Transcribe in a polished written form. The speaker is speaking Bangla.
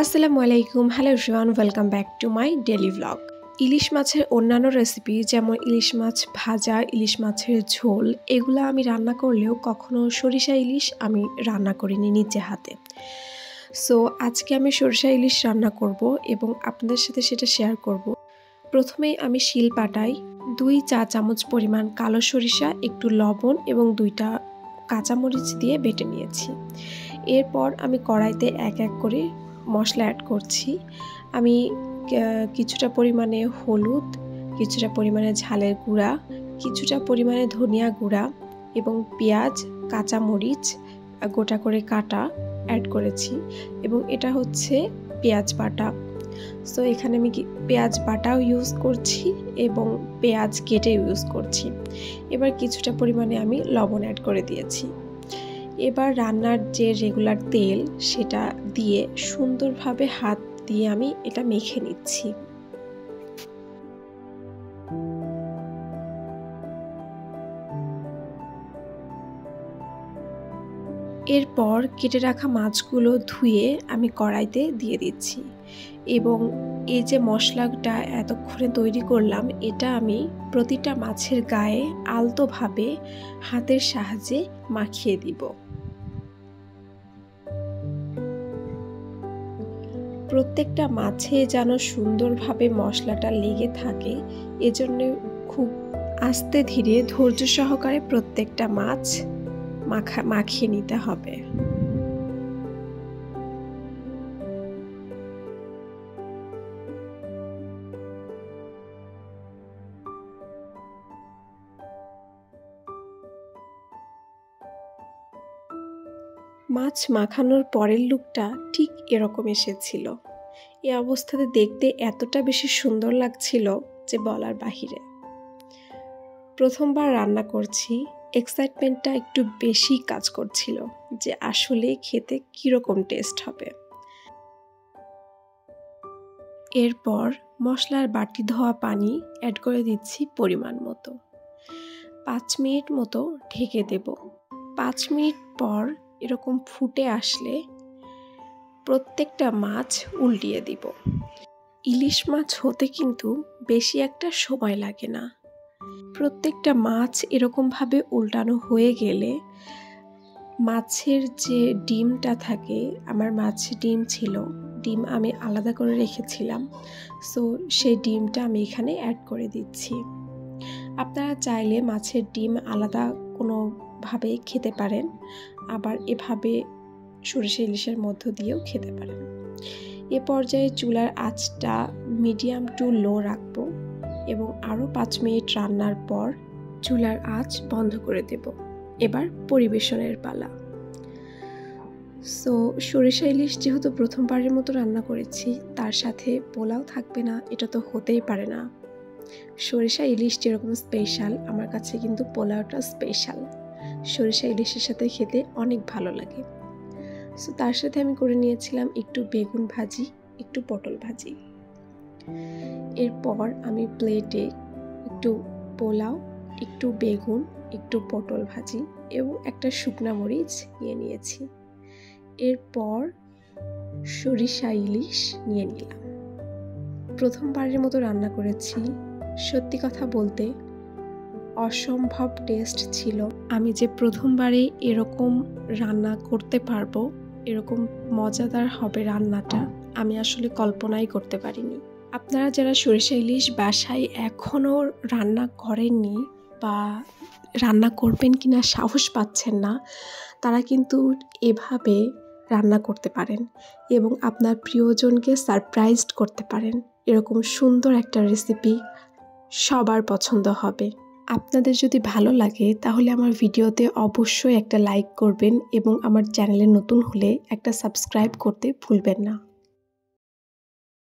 আসসালামু আলাইকুম, hello everyone, welcome back to my daily vlog. ইলিশ মাছের অন্যান্য রেসিপি যেমন ইলিশ মাছ ভাজা, ইলিশ মাছের ঝোল, এগুলো আমি রান্না করলেও কখনো সরিষা ইলিশ আমি রান্না করিনি নিজে হাতে। সো আজকে আমি সরিষা ইলিশ রান্না করব এবং আপনাদের সাথে সেটা শেয়ার করব। প্রথমেই আমি শিলপাটায় 2 চা চামচ পরিমাণ কালো সরিষা, একটু লবণ এবং 2টা কাঁচামরিচ দিয়ে বেটে নিয়েছি। এরপর আমি কড়াইতে এক এক করে মশলা অ্যাড করছি। আমি কিছুটা পরিমাণে হলুদ, কিছুটা পরিমাণে ঝালের গুঁড়া, কিছুটা পরিমাণে ধনিয়া গুঁড়া এবং পেঁয়াজ, কাঁচামরিচ গোটা করে কাটা অ্যাড করেছি এবং এটা হচ্ছে পেঁয়াজ বাটা। সো এখানে আমি পেঁয়াজ বাটাও ইউজ করছি এবং পেঁয়াজ কেটে ইউজ করছি। এবার কিছুটা পরিমাণে আমি লবণ অ্যাড করে দিয়েছি। এবার রান্নার যে রেগুলার তেল সেটা দিয়ে সুন্দরভাবে হাত দিয়ে আমি এটা মেখে নিচ্ছি। এরপর কেটে রাখা মাছগুলো ধুয়ে আমি কড়াইতে দিয়ে দিচ্ছি এবং এই যে মশলাটা এতক্ষণে তৈরি করলাম এটা আমি প্রতিটা মাছের গায়ে আলতোভাবে হাতের সাহায্যে মাখিয়ে দিব। প্রত্যেকটা মাছে যেন সুন্দরভাবে মশলাটা লেগে থাকে, এজন্য খুব আস্তে ধীরে ধৈর্য সহকারে প্রত্যেকটা মাছ মাখিয়ে নিতে হবে। মাছ মাখানোর পরের লুকটা ঠিক এরকম এসেছিল। এই অবস্থাতে দেখতে এতটা বেশি সুন্দর লাগছিল যে বলার বাহিরে। প্রথমবার রান্না করছি, এক্সাইটমেন্টটা একটু বেশি কাজ করছিল যে আসলে খেতে কীরকম টেস্ট হবে। এরপর মশলার বাটি ধোয়া পানি অ্যাড করে দিচ্ছি পরিমাণ মতো। 5 মিনিট মতো ঢেকে দেব। 5 মিনিট পর এরকম ফুটে আসলে প্রত্যেকটা মাছ উল্টিয়ে দিব। ইলিশ মাছ হতে কিন্তু বেশি একটা সময় লাগে না। প্রত্যেকটা মাছ এরকমভাবে উল্টানো হয়ে গেলে মাছের যে ডিমটা থাকে, আমার মাছে ডিম ছিল, ডিম আমি আলাদা করে রেখেছিলাম, সো সেই ডিমটা আমি এখানে অ্যাড করে দিচ্ছি। আপনারা চাইলে মাছের ডিম আলাদা কোনোভাবে খেতে পারেন, আবার এভাবে সরিষা ইলিশের মধ্য দিয়েও খেতে পারেন। এ পর্যায়ে চুলার আঁচটা মিডিয়াম টু লো রাখবো এবং আরও 5 মিনিট রান্নার পর চুলার আঁচ বন্ধ করে দেব। এবার পরিবেশনের পালা। সো সরিষা ইলিশ যেহেতু প্রথমবারের মতো রান্না করেছি, তার সাথে পোলাও থাকবে না এটা তো হতেই পারে না। সরিষা ইলিশ যেরকম স্পেশাল, আমার কাছে কিন্তু পোলাওটা স্পেশাল। সরিষা ইলিশের সাথে খেতে অনেক ভালো লাগে। সো তার সাথে আমি করে নিয়েছিলাম একটু বেগুন ভাজি, একটু পটল ভাজি। এরপর আমি প্লেটে একটু পোলাও, একটু বেগুন, একটু পটল ভাজি এবং একটা শুকনা মরিচ নিয়ে নিয়েছি। এরপর সরিষা ইলিশ নিয়ে নিলাম। প্রথমবারের মতো রান্না করেছি, সত্যি কথা বলতে অসম্ভব টেস্ট ছিল। আমি যে প্রথমবারে এরকম রান্না করতে পারবো, এরকম মজাদার হবে রান্নাটা, আমি আসলে কল্পনাই করতে পারিনি। আপনারা যারা সরিষা ইলিশ বাসায় এখনও রান্না করেননি বা রান্না করবেন কিনা সাহস পাচ্ছেন না, তারা কিন্তু এভাবে রান্না করতে পারেন এবং আপনার প্রিয়জনকে সারপ্রাইজড করতে পারেন। এরকম সুন্দর একটা রেসিপি সবার পছন্দ হবে। আপনাদের যদি ভালো লাগে তাহলে আমার ভিডিওতে অবশ্যই একটা লাইক করবেন এবং আমার চ্যানেলে নতুন হলে একটা সাবস্ক্রাইব করতে ভুলবেন না।